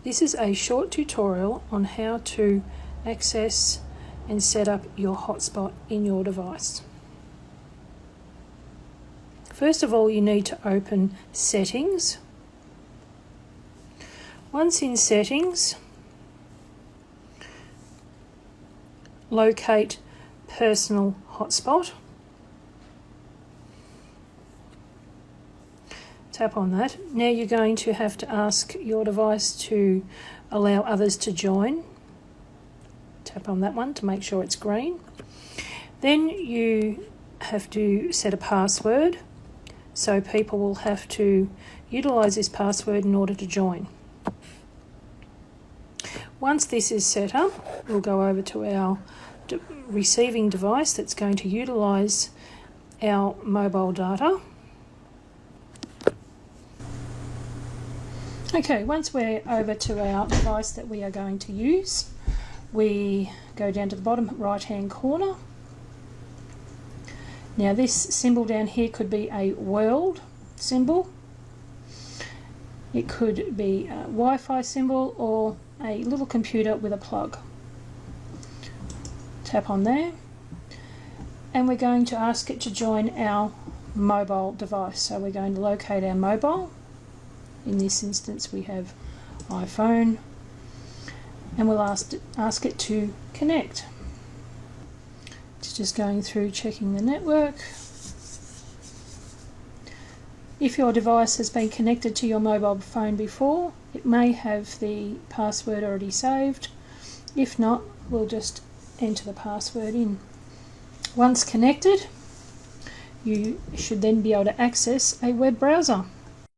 This is a short tutorial on how to access and set up your hotspot in your device. First of all, you need to open Settings. Once in Settings, locate Personal Hotspot. Tap on that. Now you're going to have to ask your device to allow others to join. Tap on that one to make sure it's green. Then you have to set a password, so people will have to utilise this password in order to join. Once this is set up, we'll go over to our receiving device that's going to utilise our mobile data. Okay, once we're over to our device that we are going to use, we go down to the bottom right hand corner. Now this symbol down here could be a world symbol, it could be a Wi-Fi symbol, or a little computer with a plug. Tap on there and we're going to ask it to join our mobile device. So we're going to locate our mobile. In this instance we have iPhone, and we'll ask it to connect. It's just going through checking the network. If your device has been connected to your mobile phone before, it may have the password already saved. If not, we'll just enter the password in. Once connected, you should then be able to access a web browser.